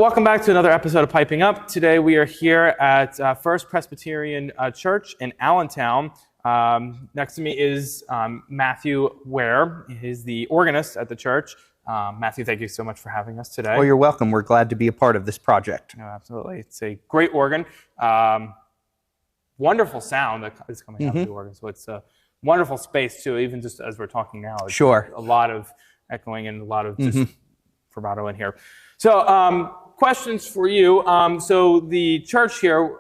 welcome back to another episode of Piping Up. Today we are here at First Presbyterian Church in Allentown. Next to me is Matthew Wehr. He's the organist at the church. Matthew, thank you so much for having us today. Well, you're welcome. We're glad to be a part of this project. No, absolutely. It's a great organ. Wonderful sound that is coming out of the organ. So it's a wonderful space, too, even just as we're talking now. It's Sure. A lot of echoing and a lot of just vibrato in here. So questions for you. So the church here,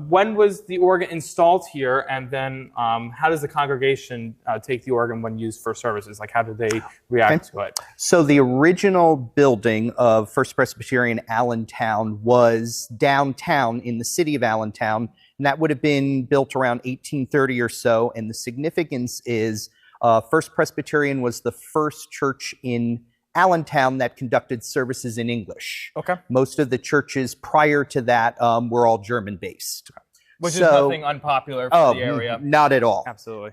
when was the organ installed here? And then how does the congregation take the organ when used for services? Like, how do they react to it? So the original building of First Presbyterian Allentown was downtown in the city of Allentown. And that would have been built around 1830 or so. And the significance is First Presbyterian was the first church in Allentown that conducted services in English. Okay. Most of the churches prior to that were all German-based. Which is nothing unpopular for the area. Not at all. Absolutely.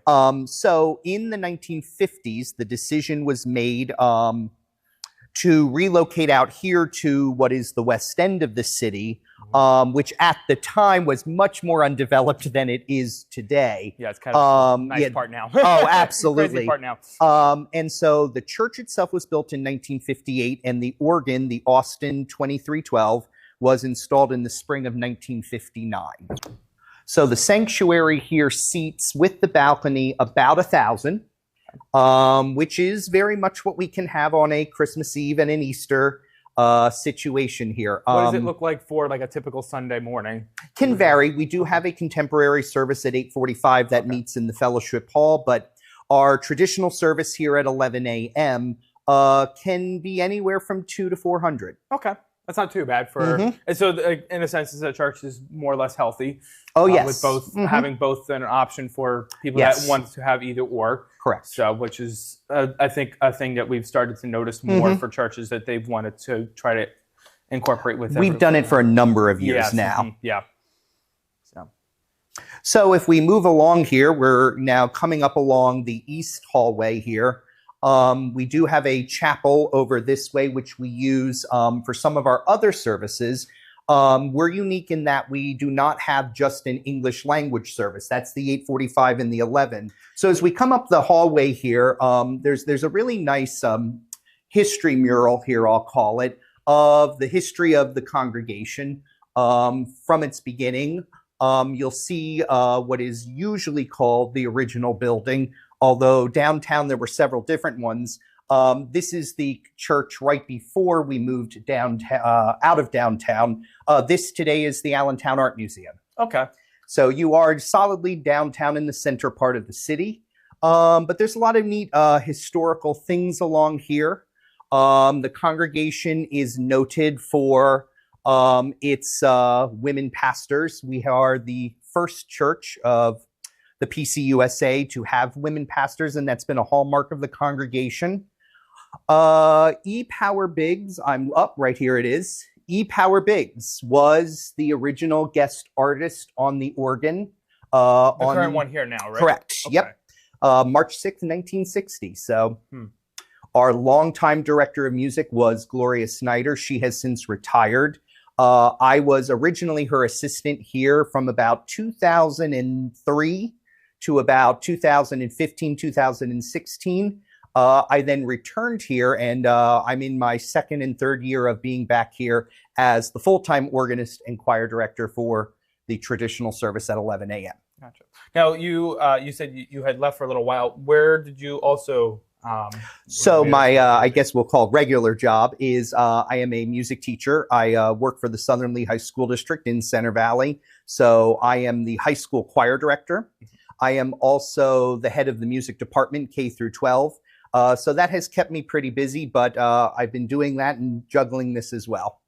So in the 1950s, the decision was made to relocate out here to what is the west end of the city, which at the time was much more undeveloped than it is today. Yeah, it's kind of a nice part now. Oh, absolutely. Crazy part now. And so the church itself was built in 1958, and the organ, the Austin 2312, was installed in the spring of 1959. So the sanctuary here seats, with the balcony, about 1,000, which is very much what we can have on a Christmas Eve and an Easter situation here. What does it look like for like a typical Sunday morning? Can vary. We do have a contemporary service at 8:45 that meets in the fellowship hall, but our traditional service here at 11 a.m. Can be anywhere from 200 to 400. Okay. That's not too bad for, and so in a sense, the church is more or less healthy. Oh, yes. With both, having both an option for people that want to have either or. Correct. So, which is, I think, a thing that we've started to notice more for churches that they've wanted to try to incorporate with. We've done it for a number of years now. Yeah. So if we move along here, we're now coming up along the east hallway here. We do have a chapel over this way, which we use for some of our other services. We're unique in that we do not have just an English language service. That's the 8:45 and the 11. So as we come up the hallway here, there's a really nice history mural here, I'll call it, of the history of the congregation from its beginning. You'll see what is usually called the original building. Although downtown there were several different ones. This is the church right before we moved downtown, out of downtown. This today is the Allentown Art Museum. Okay. So you are solidly downtown in the center part of the city. But there's a lot of neat historical things along here. The congregation is noted for its women pastors. We are the first church of the PCUSA to have women pastors, and that's been a hallmark of the congregation. E. Power Biggs, I'm up right here. It is. E. Power Biggs was the original guest artist on the organ. The current one here now, right? Correct. Okay. Yep. March 6th, 1960. So our longtime director of music was Gloria Snyder. She has since retired. I was originally her assistant here from about 2003 to about 2015, 2016. I then returned here, and I'm in my second and third year of being back here as the full-time organist and choir director for the traditional service at 11 a.m. Gotcha. Now, you said you had left for a little while. Where did you also... So my, I guess we'll call regular job is I am a music teacher. I work for the Southern Lehigh School District in Center Valley. So I am the high school choir director. I am also the head of the music department, K through 12. So that has kept me pretty busy, but I've been doing that and juggling this as well.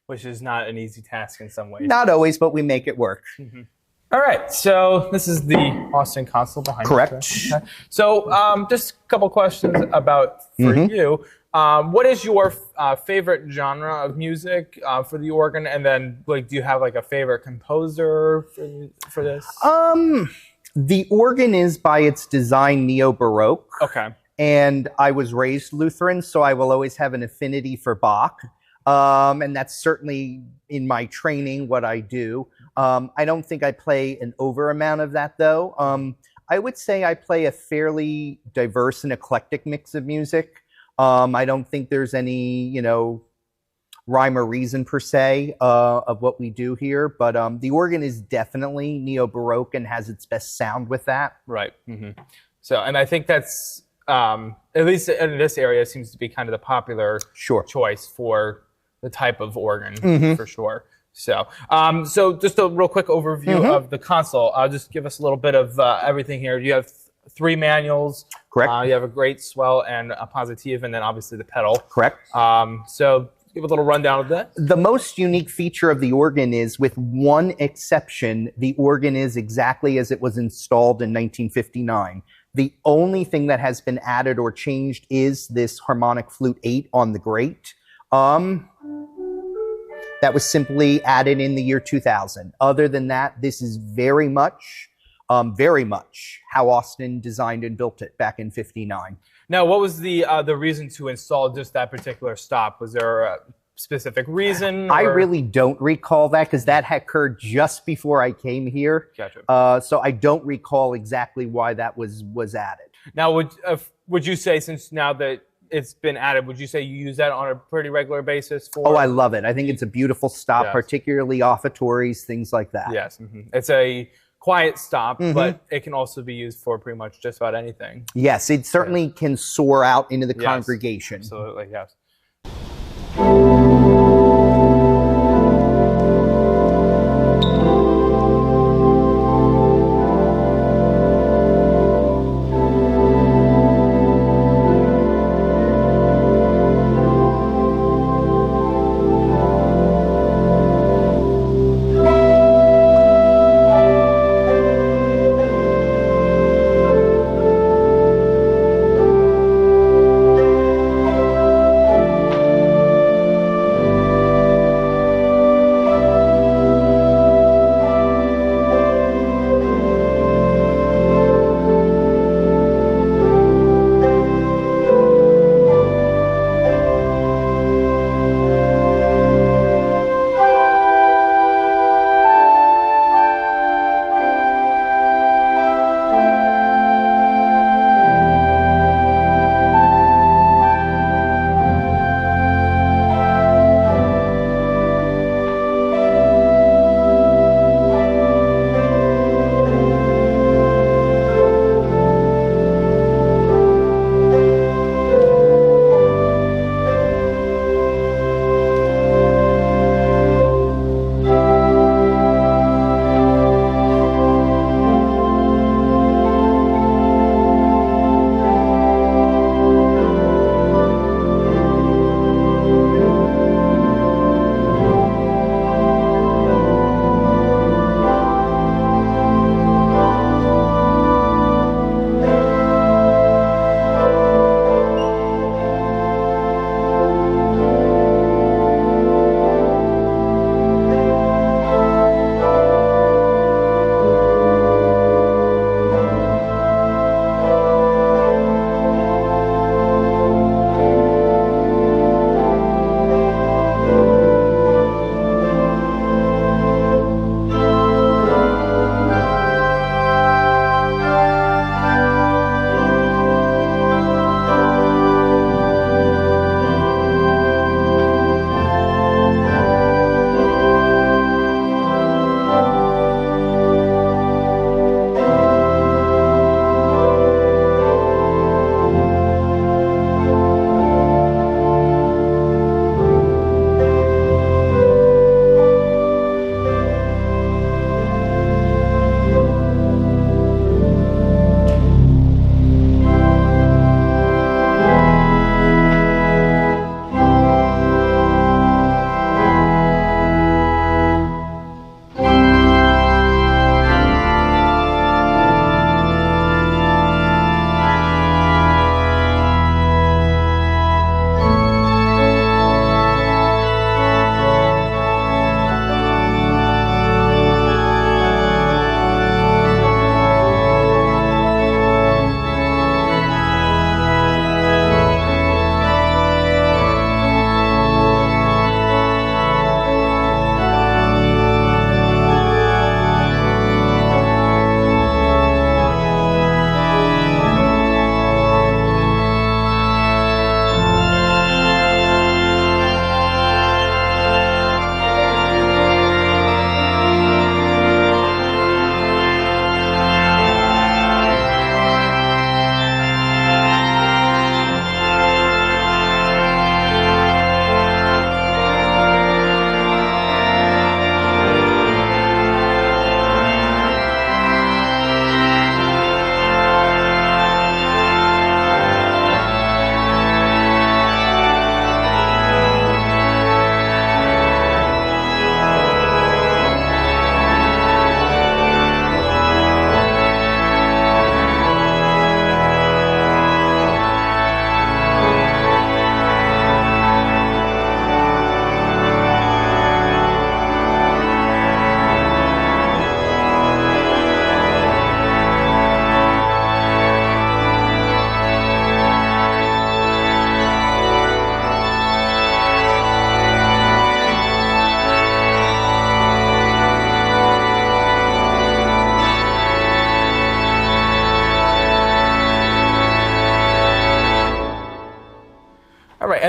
Which is not an easy task in some ways. Not always, but we make it work. All right, so this is the Austin console behind you. Correct. Okay. So just a couple questions about for you. What is your favorite genre of music for the organ? And then, like, do you have like a favorite composer for this? The organ is by its design neo-Baroque. Okay. And I was raised Lutheran, so I will always have an affinity for Bach. And that's certainly in my training what I do. I don't think I play an over amount of that, though. I would say I play a fairly diverse and eclectic mix of music. I don't think there's any, rhyme or reason per se of what we do here, but the organ is definitely neo-Baroque and has its best sound with that. Right. Mm-hmm. So, and I think that's, at least in this area, seems to be kind of the popular choice for the type of organ, for sure. So, so just a real quick overview of the console. I'll just give us a little bit of everything here. You have 3 manuals. Correct. You have a great swell and a positive, and then obviously the pedal. Correct. So give a little rundown of that. The most unique feature of the organ is, with one exception, the organ is exactly as it was installed in 1959. The only thing that has been added or changed is this harmonic flute 8 on the grate. That was simply added in the year 2000. Other than that, this is very much how Austin designed and built it back in '59. Now, what was the reason to install just that particular stop? Was there a specific reason? I really don't recall that, because that had occurred just before I came here. Gotcha. So I don't recall exactly why that was added. Now, would you say, since now that it's been added, would you say you use that on a pretty regular basis? Oh, I love it. I think it's a beautiful stop, particularly offertories, things like that. Yes. It's a quiet stop, but it can also be used for pretty much just about anything. Yes, it certainly can soar out into the congregation. Absolutely, yes.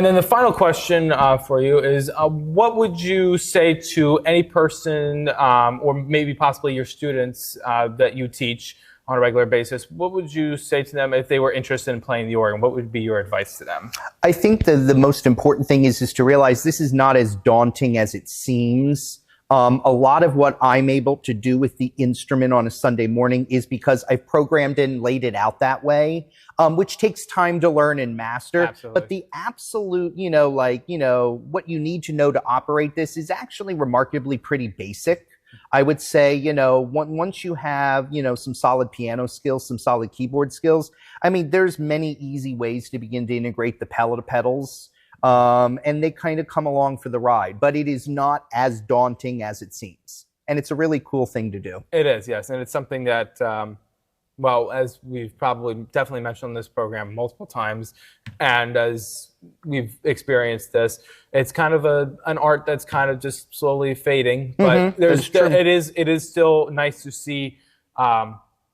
And then the final question for you is, what would you say to any person, or maybe possibly your students that you teach on a regular basis? What would you say to them if they were interested in playing the organ? What would be your advice to them? I think the most important thing is to realize this is not as daunting as it seems. A lot of what I'm able to do with the instrument on a Sunday morning is because I've programmed and laid it out that way, which takes time to learn and master. Absolutely. But the absolute, what you need to know to operate this is actually remarkably pretty basic. I would say, once you have, some solid piano skills, some solid keyboard skills, I mean, there's many easy ways to begin to integrate the pedals. And they kind of come along for the ride, but it is not as daunting as it seems. And it's a really cool thing to do. It is, yes. And it's something that, well, as we've definitely mentioned on this program multiple times, and as we've experienced this, it's kind of an art that's kind of just slowly fading. But it is still nice to see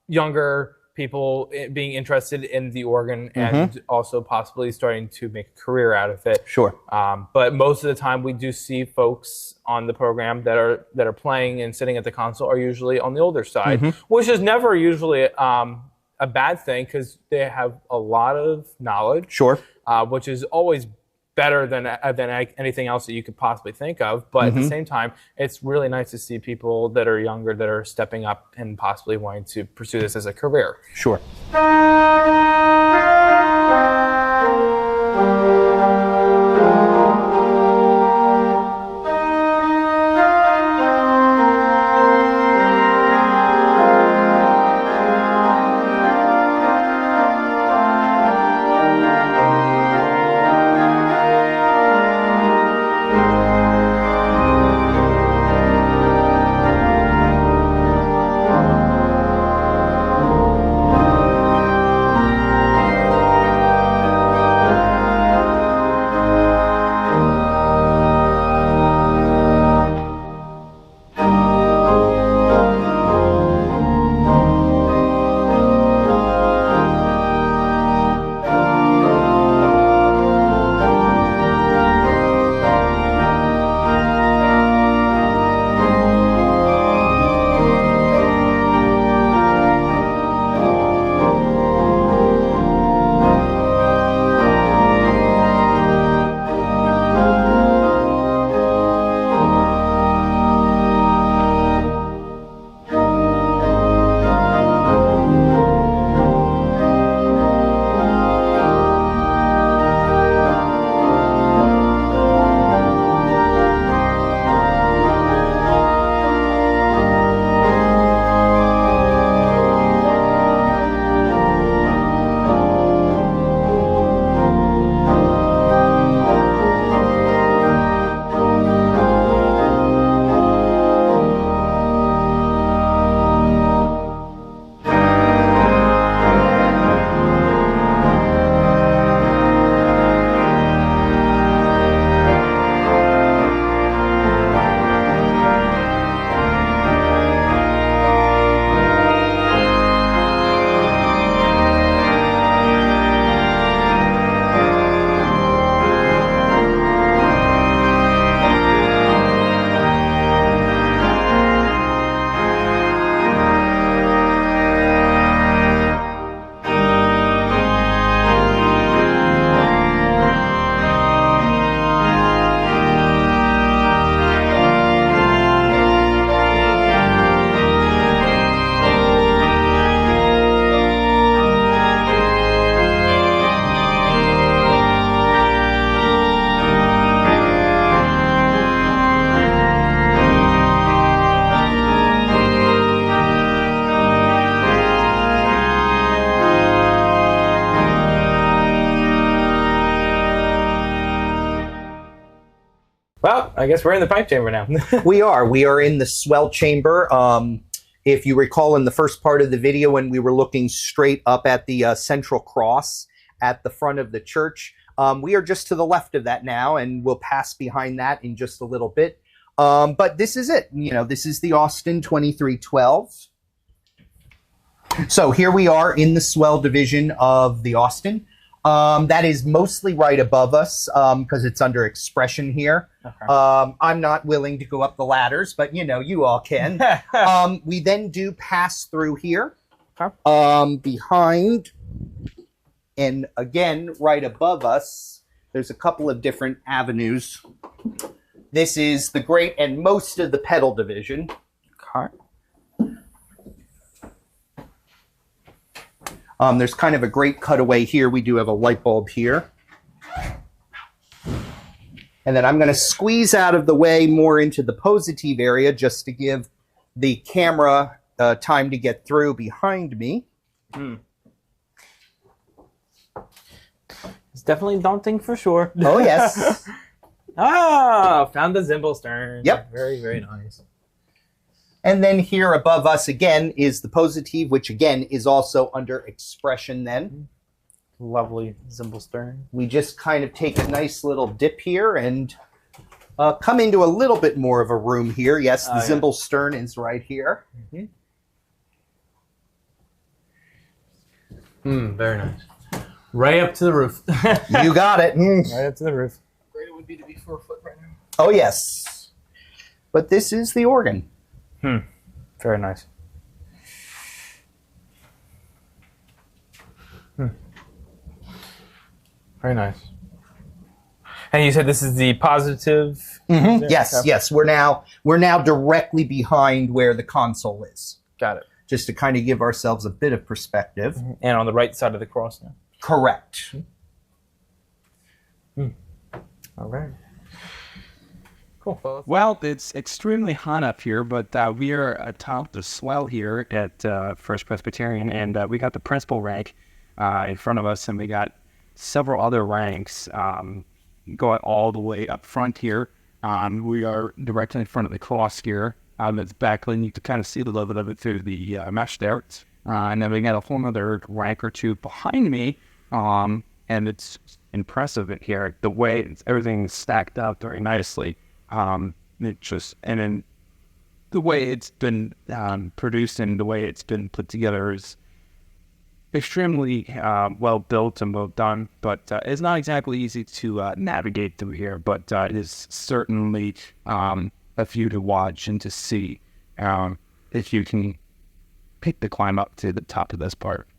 younger people being interested in the organ and also possibly starting to make a career out of it. Sure. But most of the time we do see folks on the program that are playing and sitting at the console are usually on the older side, which is never usually a bad thing because they have a lot of knowledge. Sure. Which is always better than anything else that you could possibly think of. But at the same time, it's really nice to see people that are younger that are stepping up and possibly wanting to pursue this as a career. Sure. Well, I guess we're in the pipe chamber now. We are in the swell chamber. If you recall in the first part of the video when we were looking straight up at the central cross at the front of the church, we are just to the left of that now, and we'll pass behind that in just a little bit. But this is it. This is the Austin 2312. So here we are in the swell division of the Austin. That is mostly right above us because it's under expression here. Okay. I'm not willing to go up the ladders, but you all can. We then do pass through here. Okay. Behind, and again, right above us, there's a couple of different avenues. This is the great and most of the pedal division. Okay. There's kind of a great cutaway here. We do have a light bulb here. And then I'm going to squeeze out of the way more into the positive area just to give the camera time to get through behind me. It's definitely daunting for sure. Oh, yes. Found the Zimbelstern. Yep. Very, very nice. And then here above us again is the positive, which again is also under expression then. Lovely Zimbelstern. We just kind of take a nice little dip here and come into a little bit more of a room here. Yes, the Zimbelstern is right here. Very nice. Right up to the roof. You got it. Right up to the roof. Great it would be to be 4 foot right now. Oh, yes. But this is the organ. Very nice. Very nice. And you said this is the positive? Yes, Okay. yes. We're now directly behind where the console is. Got it. Just to kind of give ourselves a bit of perspective. And on the right side of the cross now. Correct. All right. Cool. Well, it's extremely hot up here, but we are atop the swell here at First Presbyterian, and we got the principal rank in front of us, and we got several other ranks going all the way up front here. We are directly in front of the cross here. That's backlit. You can kind of see a little bit of it through the mesh there. And then we got a whole other rank or two behind me, and it's impressive in here. The way everything's stacked up very nicely. And then the way it's been produced and the way it's been put together is extremely well built and well done, but it's not exactly easy to navigate through here, but it is certainly a view to watch and to see if you can pick the climb up to the top of this part.